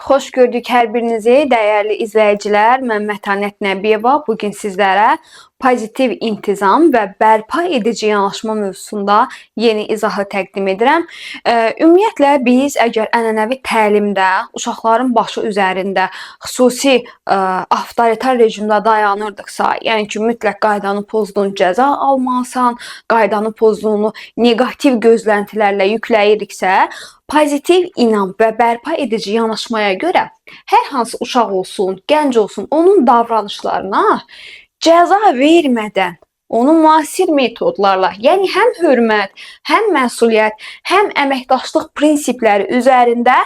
Xoş gördük hər birinizi, dəyərli izləyicilər. Mən Mətanət Nəbiyeva. Bugün sizlərə pozitiv intizam və bərpa edici yanaşma mövzusunda yeni izahı təqdim edirəm. Ümumiyyətlə, biz əgər ənənəvi təlimdə uşaqların başı üzərində xüsusi avtoritar rejimdə dayanırdıqsa, yəni ki, mütləq qaydanı pozdun, cəza almalısan, qaydanı pozduğunu negativ gözləntilərlə yükləyiriksə, pozitiv inam və bərpa edici yanaşmaya görə hər hansı uşaq olsun, gənc olsun, onun davranışlarına cəza vermədən, onu müasir metodlarla, yəni həm hörmət, həm məsuliyyət, həm əməkdaşlıq prinsipləri üzərində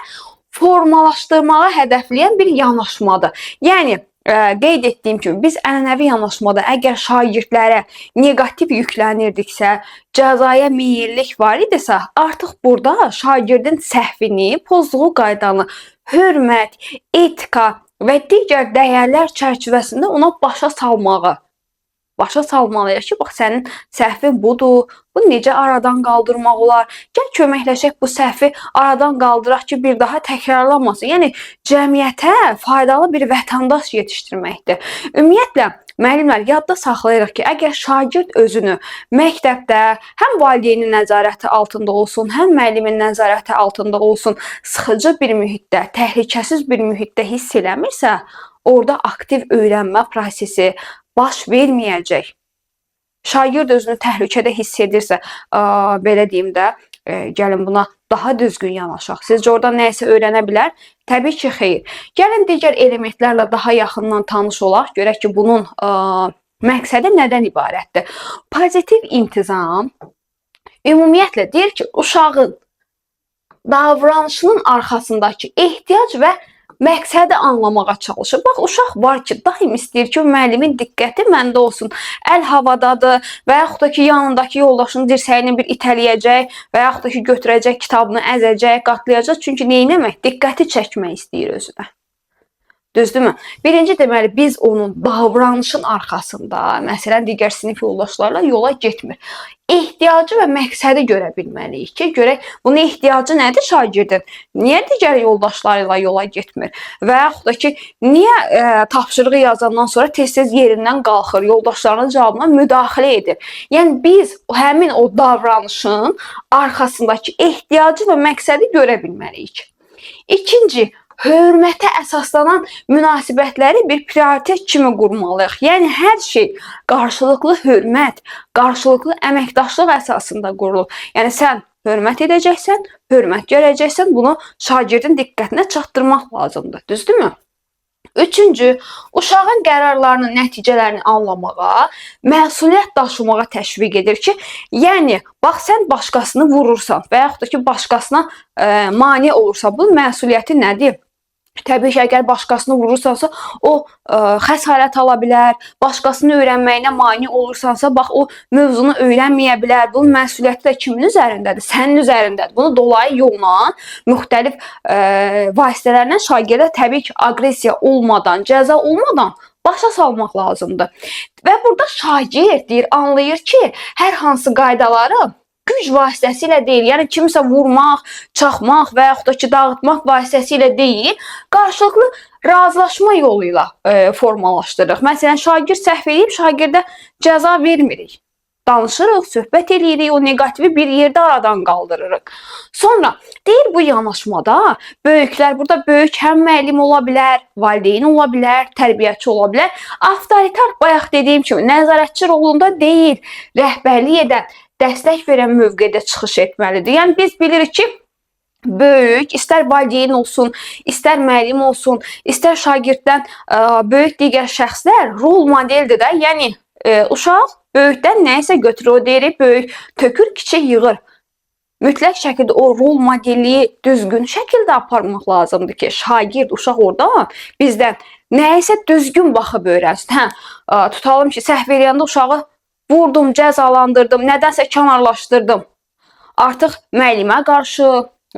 formalaşdırmağa hədəfləyən bir yanaşmadır. Yəni qeyd etdiyim kimi biz ənənəvi yanaşmada əgər şagirdlərə negativ yüklənirdiksə, cəzaya meyillik var idisə, artıq burada şagirdin səhvini, pozduğu qaydanı, hörmət, etika və digər dəyərlər çərçivəsində ona başa salmalıyıq ki, bax sənin səhvin budur, bu necə aradan qaldırmaq olar? Gəl köməkləşək bu səhvi aradan qaldıraq ki, bir daha təkrarlanmasın. Yəni cəmiyyətə faydalı bir vətəndaş yetişdirməkdir. Ümumiyyətlə müəllimlər yadda saxlayırıq ki, əgər şagird özünü məktəbdə həm valideynin nəzarəti altında olsun, həm müəllimin nəzarəti altında olsun, sıxıcı bir mühitdə, təhlükəsiz bir mühitdə hiss eləmirsə, orada aktiv öyrənmə prosesi baş verməyəcək. Şagird özünü təhlükədə hiss edirsə, belə deyim də, gəlin buna daha düzgün yanaşaq. Sizcə orada nəyisə öyrənə bilər? Təbii ki, xeyr. Gəlin digər elementlərlə daha yaxından tanış olaq, görək ki, bunun məqsədi nədən ibarətdir? Pozitiv intizam ümumiyyətlə deyir ki, uşağın davranışının arxasındakı ehtiyac və məqsədi anlamağa çalışır. Bax, uşaq var ki, daim istəyir ki, müəllimin diqqəti məndə olsun. Əl havadadır və yaxud da ki, yanındakı yoldaşının dirsəyini bir itələyəcək və yaxud da ki, götürəcək, kitabını əzəcək, qatlayacaq. Çünki neynəmək? Diqqəti çəkmək istəyir özünə. Düzdürmü? Birinci deməli, biz onun davranışın arxasında, məsələn, digər sinif yoldaşlarla yola getmir. Ehtiyacı və məqsədi görə bilməliyik ki, görək bunun ehtiyacı nədir şagirdin? Niyə digər yoldaşlarıyla yola getmir? Və yaxud da ki, niyə tapşırığı yazandan sonra tez-tez yerindən qalxır, yoldaşlarının cavabına müdaxilə edir? Yəni biz həmin o davranışın arxasındakı ehtiyacı və məqsədi görə bilməliyik. İkinci, hörmətə əsaslanan münasibətləri bir prioritet kimi qurmalıyıq. Yəni hər şey qarşılıqlı hörmət, qarşılıqlı əməkdaşlıq əsasında qurulur. Yəni sən hörmət edəcəksən, hörmət görəcəksən, bunu şagirdin diqqətinə çatdırmaq lazımdır. Düzdürmü? Üçüncü, uşağın qərarlarının nəticələrini anlamağa, məsuliyyət daşımağa təşviq edir ki, yəni, bax, sən başqasını vurursan və yaxud da ki, başqasına mane olursan, bunun məsuliyyəti nədir? Təbii ki, əgər başqasını vurursansa, o xəsarət ala bilər, başqasını öyrənməyinə mane olursansa, bax, o mövzunu öyrənməyə bilər. Bunun məsuliyyəti də kimin üzərindədir? Sənin üzərindədir. Bunu dolayı yolla, müxtəlif vasitələrlə şagirdə təbii ki, aqressiya olmadan, cəza olmadan başa salmaq lazımdır. Və burada şagird deyir, anlayır ki, hər hansı qaydaları güc vasitəsilə deyil, yəni kimisə vurmaq, çaxmaq və yaxud da ki, dağıtmaq vasitəsilə deyil, qarşılıqlı razılaşma yolu ilə formalaşdırırıq. Məsələn, şagird səhv edib, şagirdə cəza vermirik. Danışırıq, söhbət edirik, o negativi bir yerdə aradan qaldırırıq. Sonra, deyir bu yanaşmada böyüklər, burada böyük həm müəllim ola bilər, valideyn ola bilər, tərbiyəçi ola bilər. Avtoritar, bayaq dediyim kimi, nəzarətçi rolunda deyil, rəhbərlik edən, dəstək verən mövqedə çıxış etməlidir. Yəni biz bilirik ki, böyük, istər valideyn olsun, istər müəllim olsun, istər şagirddən böyük digər şəxslər rol modeldir də. Yəni uşaq böyükdən nəyisə götürür, o deyir, böyük tökür, kiçik yığır. Mütləq şəkildə o rol modelliyi düzgün şəkildə aparmaq lazımdır ki, şagird, uşaq orada bizdən nəyisə düzgün baxıb öyrənsin. Tutalım ki, səhv eləyəndə uşağı vurdum, cəzalandırdım, nədənsə kənarlaşdırdım. Artıq müəllimə qarşı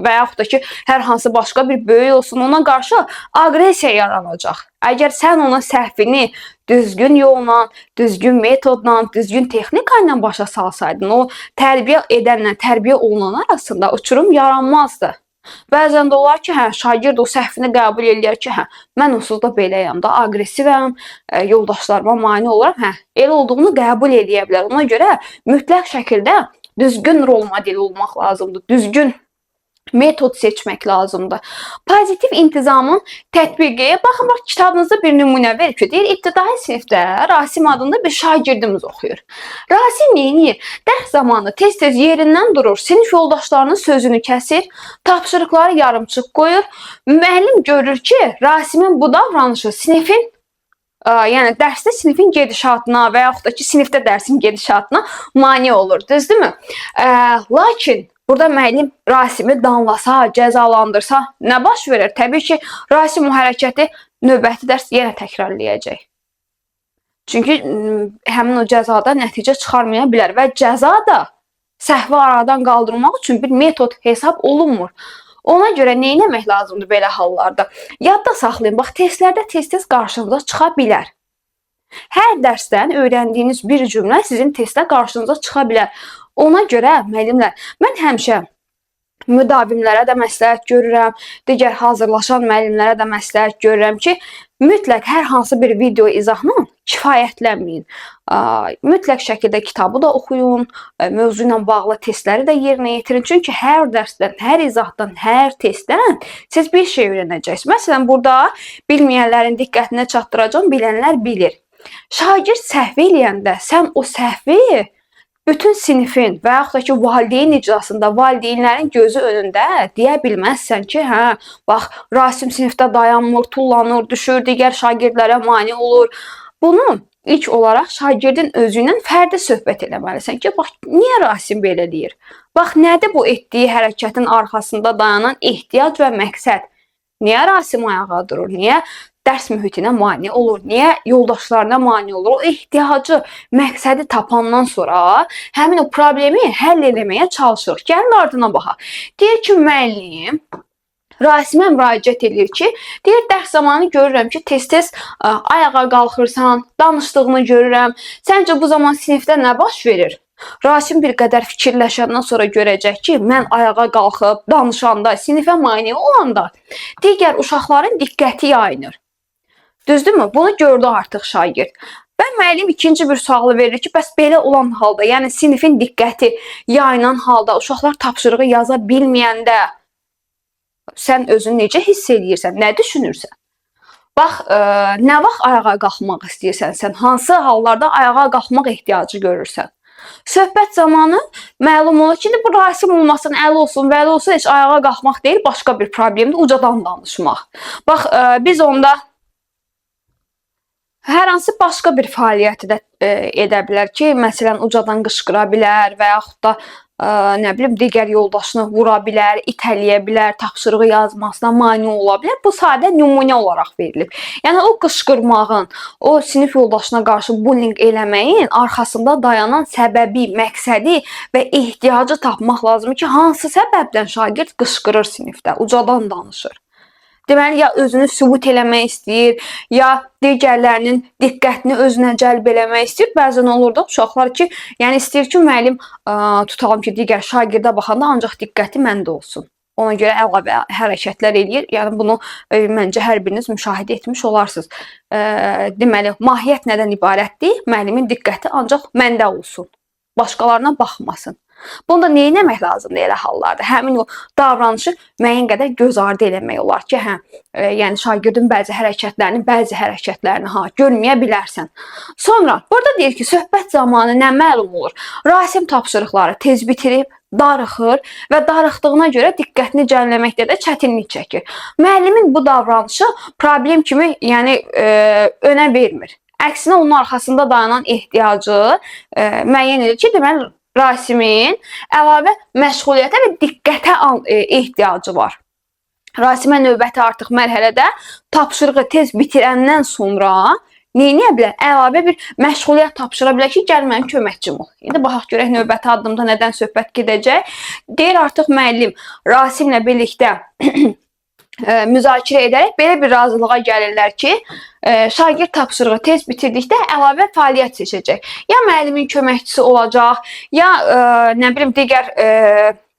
və yaxud da ki, hər hansı başqa bir böyük olsun, ona qarşı aqressiya yaranacaq. Əgər sən ona səhvini düzgün yolla, düzgün metodla, düzgün texnika ilə başa salsaydın, o tərbiyə edənlə tərbiyə olunan arasında uçurum yaranmazdı. Bəzən də olar ki, hə, şagird o səhvini qəbul eləyər ki, hə, mən onsuz da beləyəm da, aqressivəm, yoldaşlarıma mane oluram. Hə, elə olduğunu qəbul eləyə bilər. Ona görə mütləq şəkildə düzgün rol modeli olmaq lazımdır. Düzgün metod seçmək lazımdır. Pozitiv intizamın tətbiqi. Baxın, bax, kitabınızda bir nümunə verir ki, deyir, ibtidai sinifdə Rasim adında bir şagirdimiz oxuyur. Rasim neyinir? Dərs zamanı tez-tez yerindən durur, sinif yoldaşlarının sözünü kəsir, tapşırıqları yarımçıq qoyur. Müəllim görür ki, Rasimin bu davranışı sinifin yəni dərsdə sinifin gedişatına və yaxud da ki, sinifdə dərsin gedişatına mane olur, düzdürmü? Lakin burada müəllim Rasimi danlasa, cəzalandırsa nə baş verir? Təbii ki, Rasim o hərəkəti növbəti dərs yenə təkrarlayacaq. Çünki həmin o cəzada nəticə çıxarmaya bilər və cəza da səhvi aradan qaldırmaq üçün bir metod hesab olunmur. Ona görə nə etmək lazımdır belə hallarda? Yadda saxlayın, bax, testlərdə tez-tez qarşınıza çıxa bilər. Hər dərsdən öyrəndiyiniz bir cümlə sizin testdə qarşınıza çıxa bilər. Ona görə müəllimlər, mən həmişə müdavimlərə də məsləhət görürəm, digər hazırlaşan müəllimlərə də məsləhət görürəm ki, mütləq hər hansı bir video izahla kifayətlənməyin. Mütləq şəkildə kitabı da oxuyun, mövzu ilə bağlı testləri də yerinə yetirin. Çünki hər dərsdən, hər izahdan, hər testdən siz bir şey öyrənəcəksiniz. Məsələn, burada bilməyənlərin diqqətinə çatdıracağım, bilənlər bilir. Şagird səhv eləyəndə sən o səhvi bütün sinifin və yaxud da ki, valideyn iclasında, valideynlərin gözü önündə deyə bilməzsən ki, hə, bax, Rasim sinifdə dayanmır, tullanır, düşür, digər şagirdlərə mane olur. Bunu ilk olaraq şagirdin özü ilə fərdi söhbət eləməlisən ki, bax, niyə Rasim belə deyir? Bax, nədir bu etdiyi hərəkətin arxasında dayanan ehtiyac və məqsəd? Niyə Rasim ayağa durur? Niyə dərs mühitinə mane olur? Niyə yoldaşlarına mane olur? O ehtiyacı, məqsədi tapandan sonra həmin o problemi həll eləməyə çalışır. Gəlin ardına baxaq. Deyir ki, müəllim Rasimə müraciət edir ki, deyir, dərs zamanı görürəm ki, tez-tez ayağa qalxırsan, danışdığını görürəm. Səncə bu zaman sinifdə nə baş verir? Rasim bir qədər fikirləşəndən sonra görəcək ki, mən ayağa qalxıb, danışanda, sinifə mane olanda digər uşaqların diqqəti yayınır. Düzdürmü? Bunu gördü artıq şagird. Və müəllim ikinci bir sualı verir ki, bəs belə olan halda, yəni sinifin diqqəti yayınan halda, uşaqlar tapşırığı yaza bilməyəndə sən özünü necə hiss edirsən, nə düşünürsən? Bax, nə vaxt ayağa qalxmaq istəyirsən, sən hansı hallarda ayağa qalxmaq ehtiyacı görürsən? Söhbət zamanı məlum olur ki, bu Rasim olmasın, əl olsun, vəli olsun, heç ayağa qalxmaq deyil, başqa bir problemdir, ucadan danışmaq. Bax, biz onda hər hansı başqa bir fəaliyyəti də edə bilər ki, məsələn, ucadan qışqıra bilər və yaxud da nə bilim, digər yoldaşını vura bilər, itələyə bilər, tapşırığı yazmasına mane ola bilər. Bu sadə nümunə olaraq verilib. Yəni, o qışqırmağın, o sinif yoldaşına qarşı bullying eləməyin arxasında dayanan səbəbi, məqsədi və ehtiyacı tapmaq lazımdır ki, hansı səbəbdən şagird qışqırır sinifdə, ucadan danışır. Deməli, ya özünü sübut eləmək istəyir, ya digərlərinin diqqətini özünə cəlb eləmək istəyir. Bəzən olur da uşaqlar ki, yəni istəyir ki, müəllim tutalım ki, digər şagirdə baxanda ancaq diqqəti məndə olsun. Ona görə əlavə hərəkətlər eləyir. Yəni, bunu məncə hər biriniz müşahidə etmiş olarsınız. Deməli, mahiyyət nədən ibarətdir? Müəllimin diqqəti ancaq məndə olsun, başqalarına baxmasın. Bunda nə etmək lazımdır elə hallarda? Həmin o davranışı müəyyən qədər göz ardı eləmək olar ki, hə, yəni şagirdin bəzi hərəkətlərini görməyə bilərsən. Sonra burada deyir ki, söhbət zamanı nə məlum olur? Rasim tapşırıqları tez bitirib, darıxır və darıxdığına görə diqqətini cəmləməkdə də çətinlik çəkir. Müəllimin bu davranışı problem kimi, yəni önə vermir. Əksinə onun arxasında dayanan ehtiyacı müəyyən edir ki, deməli Rasimin əlavə məşğuliyyətə və diqqətə ehtiyacı var. Rasimə növbəti artıq mərhələdə tapşırığı tez bitirəndən sonra nə edə bilər? Əlavə bir məşğuliyyət tapşıra bilər ki, gəl mənim köməkçim ol. İndi baxaq görək növbəti addımda nədən söhbət gedəcək. Deyir artıq müəllim Rasimlə birlikdə müzakirə edərək belə bir razılığa gəlirlər ki, şagird tapşırığı tez bitirdikdə əlavə fəaliyyət seçəcək. Ya müəllimin köməkçisi olacaq, ya nə bilim digər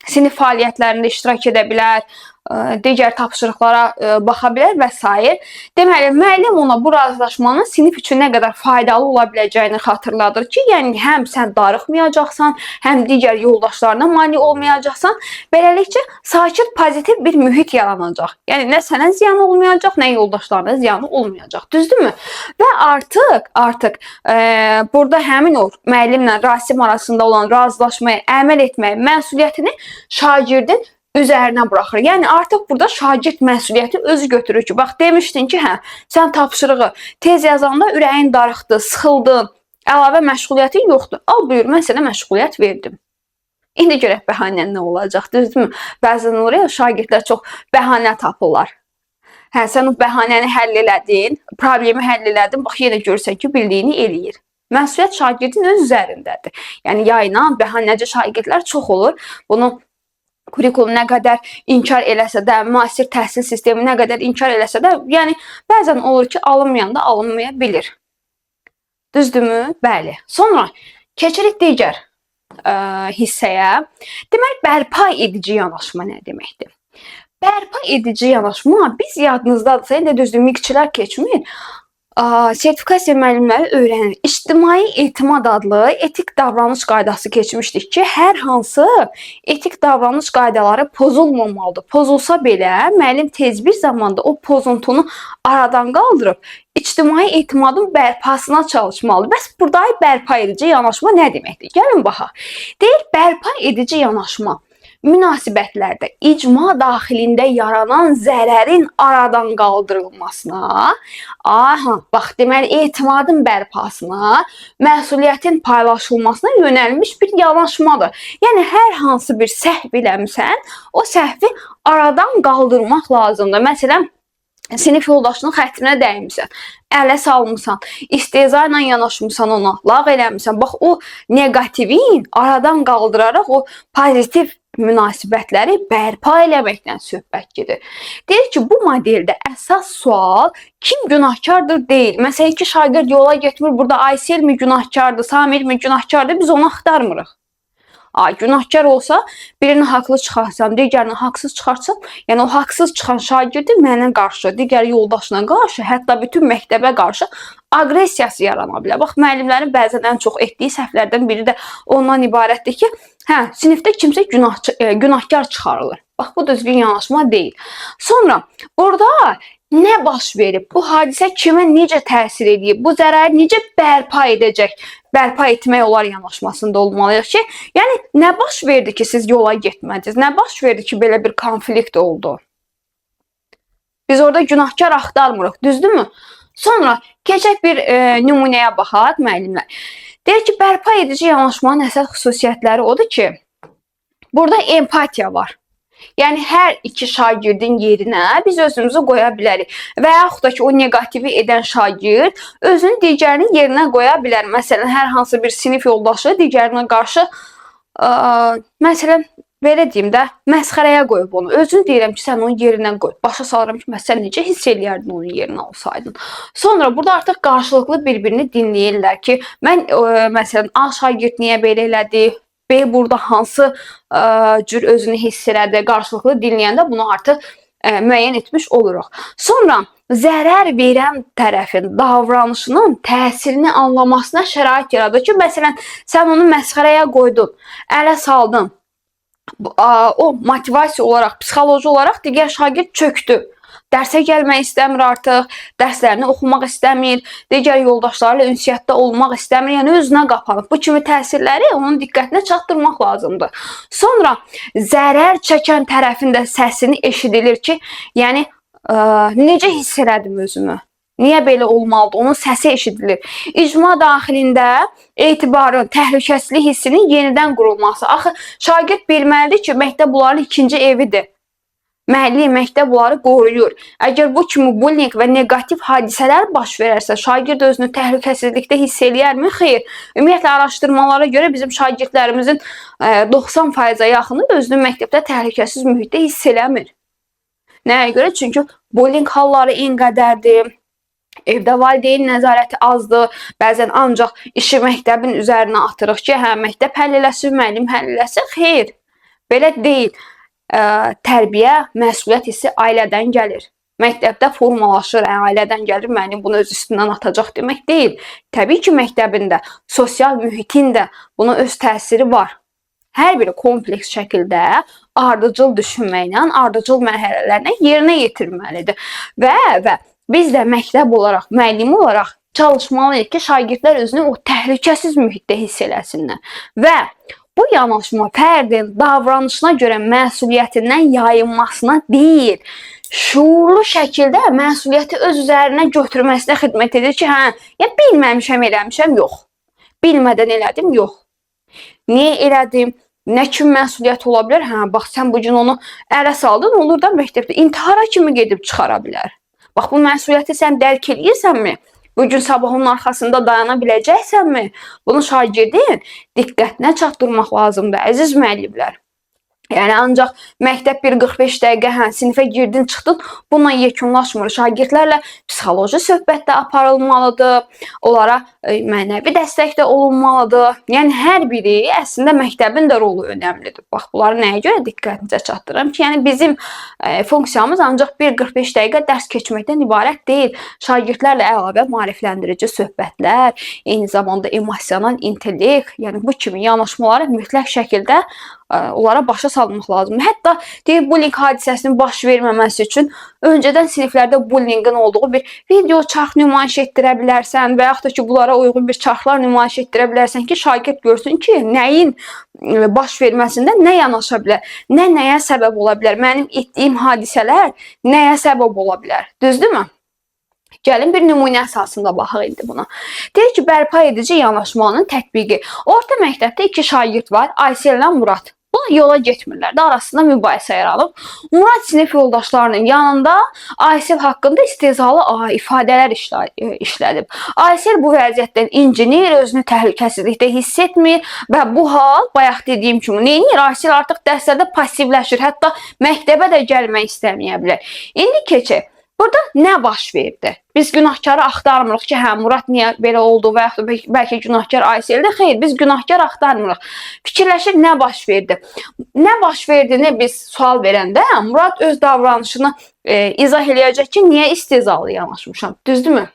sinif fəaliyyətlərində iştirak edə bilər, digər tapşırıqlara baxa bilər və s. Deməli, müəllim ona bu razılaşmanın sinif üçün nə qədər faydalı ola biləcəyini xatırladır ki, yəni həm sən darıxmayacaqsan, həm digər yoldaşlarına mane olmayacaqsan. Beləliklə, sakit, pozitiv bir mühit yaranacaq. Yəni, nə sənə ziyan olmayacaq, nə yoldaşlarına ziyanı olmayacaq. Düzdürmü? Və artıq burada həmin o müəllimlə Rasim arasında olan razılaşmaya əməl etməyə məsuliyyətini şagirdin üzərinə buraxır. Yəni artıq burada şagird məsuliyyəti özü götürür ki, bax demişdin ki, hə, sən tapşırığı tez yazanda ürəyin darıxdı, sıxıldın, əlavə məşğuliyyətin yoxdur. Al buyur, mən sənə məşğuliyyət verdim. İndi görək bəhanən nə olacaq, düzdürmü? Bəzən oraya şagirdlər çox bəhanə tapırlar. Hə, sən o bəhanəni həll elədin, problemi həll elədin, bax yenə görsən ki, bildiyini eləyir. Məsuliyyət şagirdin öz üzərindədir. Yəni yayınan bəhanəci şagirdlər çox olur. Bunu kurikulum nə qədər inkar eləsə də, müasir təhsil sistemi nə qədər inkar eləsə də, yəni bəzən olur ki, alınmayan da alınmaya bilir. Düzdürmü? Bəli. Sonra keçirik digər hissəyə. Deməli, bərpa edici yanaşma nə deməkdir? Bərpa edici yanaşma, biz yadınızdadırsa, indi düzdür, miqçilər keçmir. Sertifikasiya müəllimləri öyrənir. İctimai etimad adlı etik davranış qaydası keçmişdik ki, hər hansı etik davranış qaydaları pozulmamalıdır. Pozulsa belə, müəllim tez bir zamanda o pozuntunu aradan qaldırıb ictimai etimadın bərpasına çalışmalıdır. Bəs burada bərpa edici yanaşma nə deməkdir? Gəlin baxaq. Deyir, bərpa edici yanaşma münasibətlərdə icma daxilində yaranan zərərin aradan qaldırılmasına, bax deməli etimadın bərpasına, məsuliyyətin paylaşılmasına yönəlmiş bir yanaşmadır. Yəni hər hansı bir səhv eləmisən, o səhvi aradan qaldırmaq lazımdır. Məsələn, sinif yoldaşının xətrinə dəymisən, ələ salmısan, istehza ilə yanaşmısan ona, lağ eləmisən. Bax o neqativin aradan qaldıraraq o pozitiv münasibətləri bərpa eləməkdən söhbət gedir. Deyir ki, bu modeldə əsas sual kim günahkardır deyil. Məsələn, iki şagird yola getmir, burada Aysel mi günahkardır, Samir mi günahkardır, biz onu axtarmırıq. Günahkar olsa, birini haqlı çıxarsam, digərini haqsız çıxarsam, yəni o haqsız çıxan şagirdi mənə qarşı, digər yoldaşına qarşı, hətta bütün məktəbə qarşı aqressiyası yarana bilər. Bax, müəllimlərin bəzən ən çox etdiyi səhvlərdən biri də ondan ibarətdir ki, sinifdə kimsə günahkar çıxarılır. Bax, bu düzgün yanaşma deyil. Sonra, burada nə baş verib? Bu hadisə kimə necə təsir edib? Bu zərəri necə bərpa edəcək? Bərpa etmək olar yanaşmasında olmalıyıq ki, yəni nə baş verdi ki, siz yola getmədiniz? Nə baş verdi ki, belə bir konflikt oldu? Biz orada günahkar axtarmırıq, düzdürmü? Sonra keçək bir nümunəyə baxaq, müəllimlər. Deyir ki, bərpa edici yanaşmanın əsas xüsusiyyətləri odur ki, burada empatiya var. Yəni, hər iki şagirdin yerinə biz özümüzü qoya bilərik. Və yaxud da ki, o negativi edən şagird özünü digərinin yerinə qoya bilər. Məsələn, hər hansı bir sinif yoldaşı digərinə qarşı, məsələn, belə deyim də, məsxərəyə qoyub onu. Özünü deyirəm ki, sən onun yerinə qoy. Başa salıram ki, sən necə hiss eləyərdin onun yerinə olsaydın. Sonra burada artıq qarşılıqlı bir-birini dinləyirlər ki, mən, məsələn, A şagird niyə belə elədi? B burada hansı cür özünü hiss elədi, qarşılıqlı dinləyəndə bunu artıq müəyyən etmiş oluruq. Sonra zərər verən tərəfin davranışının təsirini anlamasına şərait yaradır ki, məsələn, sən onu məsxərəyə qoydun, ələ saldın, o motivasiya olaraq, psixoloji olaraq digər şagird çöktü. Dərsə gəlmək istəmir artıq, dərslərini oxumaq istəmir, digər yoldaşlarla ünsiyyətdə olmaq istəmir, yəni özünə qapanıb. Bu kimi təsirləri onun diqqətinə çatdırmaq lazımdır. Sonra zərər çəkən tərəfin də səsini eşidilir ki, yəni necə hiss elədim özümü? Niyə belə olmalıdır? Onun səsi eşidilir. İcma daxilində etibarın, təhlükəsizlik hissinin yenidən qurulması. Axı, şagird bilməlidir ki, məktəb onların ikinci evidir. Müəllim, məktəb onları qoruyur. Əgər bu kimi bullying və negativ hadisələr baş verərsə, şagird özünü təhlükəsizlikdə hiss eləyərmi? Xeyr. Ümumiyyətlə, araşdırmalara görə bizim şagirdlərimizin 90%-a yaxını özünü məktəbdə təhlükəsiz mühitdə hiss eləmir. Nəyə görə? Çünki bullying halları en qədərdir. Evdə valideyn nəzarəti azdır. Bəzən ancaq işi məktəbin üzərinə atırıq ki, məktəb həll eləsin, müəllim həll eləsin. Xeyr, belə deyil. tərbiyə, məsuliyyət hissi ailədən gəlir. Məktəbdə formalaşır, ailədən gəlir, məni bunu öz üstündən atacaq demək deyil. Təbii ki, məktəbində, sosial mühitin də buna öz təsiri var. Hər biri kompleks şəkildə ardıcıl düşünməklə, ardıcıl mərhələlərlə yerinə yetirməlidir. Və biz də məktəb olaraq, müəllim olaraq çalışmalıyıq ki, şagirdlər özünü o təhlükəsiz mühitdə hiss eləsinlər. Və bu yanaşma fərdin davranışına görə məsuliyyətindən yayınmasına deyil, şuurlu şəkildə məsuliyyəti öz üzərinə götürməsinə xidmət edir ki, ya bilməmişəm, eləmişəm, yox. Bilmədən elədim, yox. Niyə elədim? Nə kimi məsuliyyət ola bilər? Bax, sən bu gün onu ələ saldın, olur da məktəbdə intihara kimi gedib çıxara bilər. Bax, bu məsuliyyəti sən dərk edirsənmi? Bugün sabah onun arxasında dayana biləcəksənmi? Bunu şagirdin diqqətinə çatdırmaq lazımdır, əziz müəllimlər. Yəni, ancaq məktəb 1-45 dəqiqə, sinifə girdin, çıxdın, bununla yekunlaşmır. Şagirdlərlə psixoloji söhbət də aparılmalıdır, onlara mənəvi dəstək də olunmalıdır. Yəni, hər biri əslində məktəbin də rolu önəmlidir. Bax, bunları nəyə görə diqqətinizə çatdırıram ki, yəni bizim funksiyamız ancaq 1-45 dəqiqə dərs keçməkdən ibarət deyil. Şagirdlərlə əlavə maarifləndirici söhbətlər, eyni zamanda emosional intellekt, yəni bu kimi yanaşmaları mütləq şəkildə onlara başa salmaq lazımdır. Hətta deyir, bullying hadisəsinin baş verməməsi üçün öncədən siniflərdə bullyingin olduğu bir video çarx nümayiş etdirə bilərsən və yaxud da ki, bunlara uyğun bir çarxlar nümayiş etdirə bilərsən ki, şagird görsün ki, nəyin baş verməsində nə yanaşa bilər, nəyə səbəb ola bilər, mənim etdiyim hadisələr nəyə səbəb ola bilər, düzdürmü? Gəlin bir nümunə əsasında baxaq indi buna. Deyir ki, bərpa edici yanaşmanın tətbiqi. Orta məktəbdə 2 şagird var, Aysel ilə Murad. Bunlar yola getmirlər də, arasında mübahisə yaranıb. Murad sinif yoldaşlarının yanında Aysel haqqında istehzalı ifadələr işlədib. Aysel bu vəziyyətdən incinir, özünü təhlükəsizlikdə hiss etmir və bu hal, bayaq dediyim kimi, neyinir? Aysel artıq dərslərdə passivləşir, hətta məktəbə də gəlmək istəməyə bilər. İndi keçək. Burada nə baş verdi? Biz günahkarı axtarmırıq ki, Murad niyə belə oldu və yaxud da bəlkə günahkar Ayseldir. Xeyr, biz günahkar axtarmırıq. Fikirləşir, nə baş verdi? Nə baş verdiyini biz sual verəndə Murad öz davranışını izah eləyəcək ki, niyə istehzalı yanaşmışam, düzdürmü?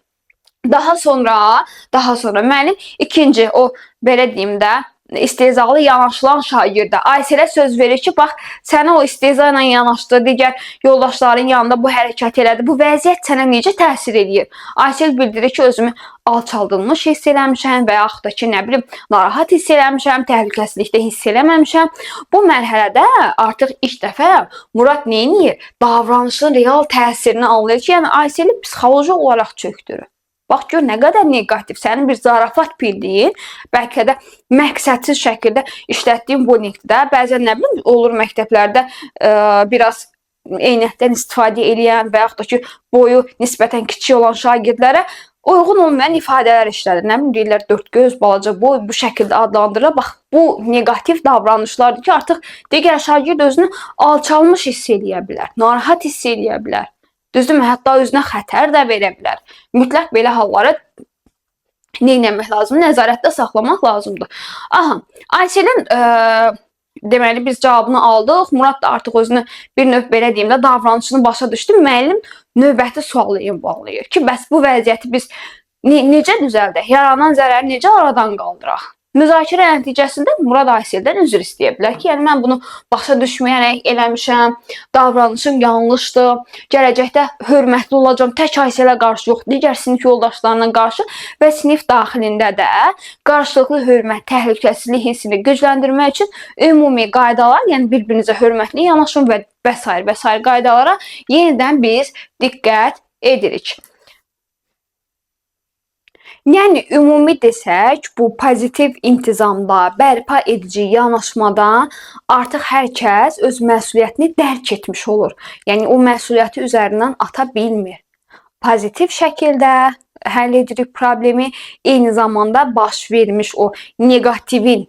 Daha sonra müəllim ikinci, o belə deyim də, istehzalı yanaşılan şagirdə Ayselə söz verir ki, bax, sənə o istehza ilə yanaşdı, digər yoldaşların yanında bu hərəkət elədi, bu vəziyyət sənə necə təsir edir? Aysel bildirir ki, özümü alçaldılmış hiss eləmişəm və yaxud da ki, nə bilim, narahat hiss eləmişəm, təhlükəsizlikdə hiss eləməmişəm. Bu mərhələdə artıq ilk dəfə Murad neyinir? Davranışın real təsirini anlayır ki, yəni Ayseli psixoloji olaraq çökdürür. Bax, gör, nə qədər negativ, sənin bir zarafat bildiyin, bəlkə də məqsədsiz şəkildə işlətdiyin bullyingdə, bəzən nə bilim, olur məktəblərdə biraz eynəkdən istifadə edən və yaxud da ki, boyu nisbətən kiçik olan şagirdlərə uyğun olmayan ifadələr işlədir. Nə bilim, deyirlər, dörtgöz, balaca boy, bu şəkildə adlandırılır. Bax, bu negativ davranışlardır ki, artıq digər şagird özünü alçalmış hiss eləyə bilər, narahat hiss eləyə bilər. Düzdürmü? Hətta özünə xətər də verə bilər. Mütləq belə halları nə etmək lazımdır? Nəzarətdə saxlamaq lazımdır. Ayselin deməli biz cavabını aldıq. Murad da artıq özünü bir növ belə deyim də davranışını başa düşdü. Müəllim növbəti sualı ünvanlayır ki, bəs bu vəziyyəti biz necə düzəldək? Yaranan zərəri necə aradan qaldıraq? Müzakirə nəticəsində Murad Ayseldən üzr istəyə bilər ki, yəni mən bunu başa düşməyərək eləmişəm, davranışım yanlışdır, gələcəkdə hörmətli olacağam, tək Ayselə qarşı yox, digər sinif yoldaşlarına qarşı və sinif daxilində də qarşılıqlı hörmət, təhlükəsizlik hissini gücləndirmək üçün ümumi qaydalar, yəni bir-birinizə hörmətli yanaşın və s. qaydalara yenidən biz diqqət edirik. Yəni, ümumi desək, bu pozitiv intizamda, bərpa edici yanaşmada artıq hər kəs öz məsuliyyətini dərk etmiş olur. Yəni, o məsuliyyəti üzərindən ata bilmir. Pozitiv şəkildə həll edirik problemi, eyni zamanda baş vermiş o negativin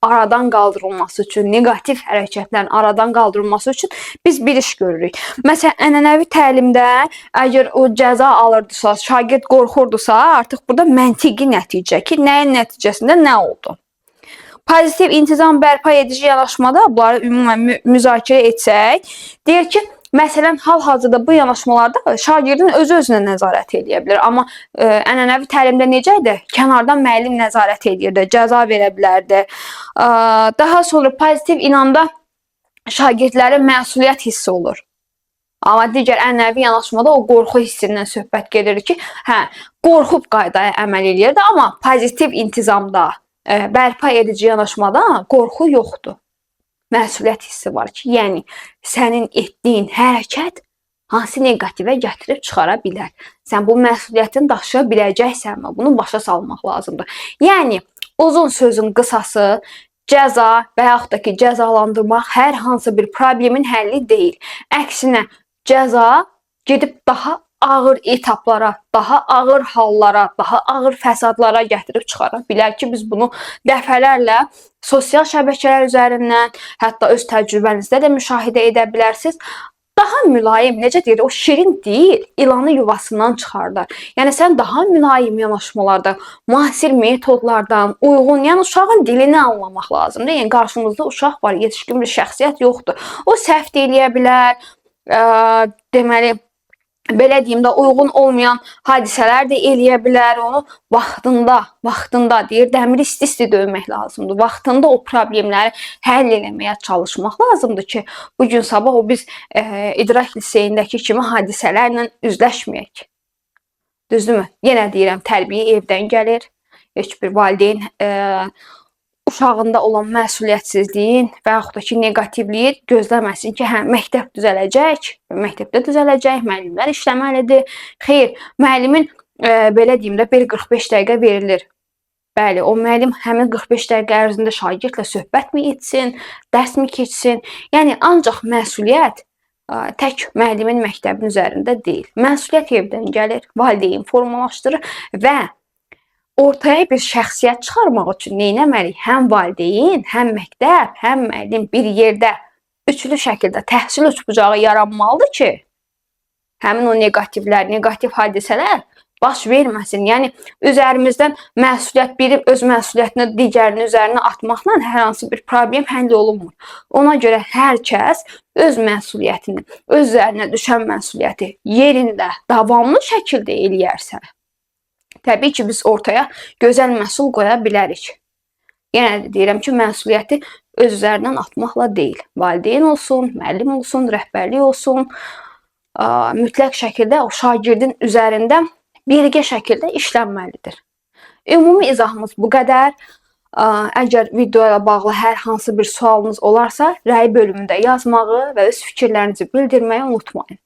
aradan qaldırılması üçün, negativ hərəkətlərin aradan qaldırılması üçün biz bir iş görürük. Məsələn, ənənəvi təlimdə əgər o cəza alırdısa, şagird qorxurdusa, artıq burada məntiqi nəticə ki, nəyin nəticəsində nə oldu? Pozitiv intizam bərpa edici yanaşmada bunları ümumən müzakirə etsək, deyir ki, məsələn, hal-hazırda bu yanaşmalarda şagirdin özü-özünə nəzarət edə bilər. Amma ənənəvi təlimdə necə idi? Kənardan müəllim nəzarət edirdi, cəza verə bilərdi. Daha sonra pozitiv inamda şagirdlərin məsuliyyət hissi olur. Amma digər ənənəvi yanaşmada o qorxu hissindən söhbət gedir ki, qorxub qaydaya əməl edirdi, amma pozitiv intizamda, bərpa edici yanaşmada qorxu yoxdur. Məsuliyyət hissi var ki, yəni sənin etdiyin hərəkət hansı neqativə gətirib çıxara bilər. Sən bu məsuliyyətini daşıya biləcəksənmi? Bunu başa salmaq lazımdır. Yəni uzun sözün qısası, cəza və yaxud da ki, cəzalandırmaq hər hansı bir problemin həlli deyil. Əksinə, cəza gedib daha ağır etaplara, daha ağır hallara, daha ağır fəsadlara gətirib çıxara bilər ki, biz bunu dəfələrlə sosial şəbəkələr üzərindən, hətta öz təcrübənizdə də müşahidə edə bilərsiniz. Daha mülayim, necə deyir, o şirin dil ilanı yuvasından çıxardar. Yəni sən daha mülayim yanaşmalardan, müasir metodlardan, uyğun, yəni uşağın dilini anlamaq lazımdır. Yəni qarşımızda uşaq var, yetişkin bir şəxsiyyət yoxdur. O səhv də eləyə bilər, deməli, belə deyim də, uyğun olmayan hadisələr də eləyə bilər. Onu vaxtında deyir, dəmiri isti-isti döymək lazımdır. Vaxtında o problemləri həll eləməyə çalışmaq lazımdır ki, bugün sabah o biz idrak liseyindəki kimi hadisələrlə üzləşməyək. Düzdürmü? Yenə deyirəm, tərbiyə evdən gəlir. Heç bir valideyn uşağında olan məsuliyyətsizliyin və yaxud da ki, negativliyi gözləməsin ki, məktəb düzələcək, məktəbdə düzələcək, müəllimlər işləməlidir. Xeyr, müəllimin belə deyim də, bir 45 dəqiqə verilir. Bəli, o müəllim həmin 45 dəqiqə ərzində şagirdlə söhbət mi etsin, dərs mi keçsin? Yəni, ancaq məsuliyyət tək müəllimin məktəbin üzərində deyil. Məsuliyyət evdən gəlir, valideyn formalaşdırır və ortaya bir şəxsiyyət çıxarmaq üçün neynəməliyik? Həm valideyn, həm məktəb, həm müəllim bir yerdə üçlü şəkildə təhsil uçbucağı yaranmalıdır ki, həmin o negativ hadisələr baş verməsin. Yəni, üzərimizdən məsuliyyət biri öz məsuliyyətini digərinin üzərinə atmaqla hər hansı bir problem həll olunmur. Ona görə hər kəs öz məsuliyyətini, öz üzərinə düşən məsuliyyəti yerində, davamlı şəkildə eləyərsə, təbii ki, biz ortaya gözəl məhsul qoya bilərik. Yenə də deyirəm ki, məsuliyyəti öz üzərindən atmaqla deyil. Valideyn olsun, müəllim olsun, rəhbərlik olsun, mütləq şəkildə o şagirdin üzərində birgə şəkildə işlənməlidir. Ümumi izahımız bu qədər. Əgər video ilə bağlı hər hansı bir sualınız olarsa, rəy bölümündə yazmağı və öz fikirlərinizi bildirməyi unutmayın.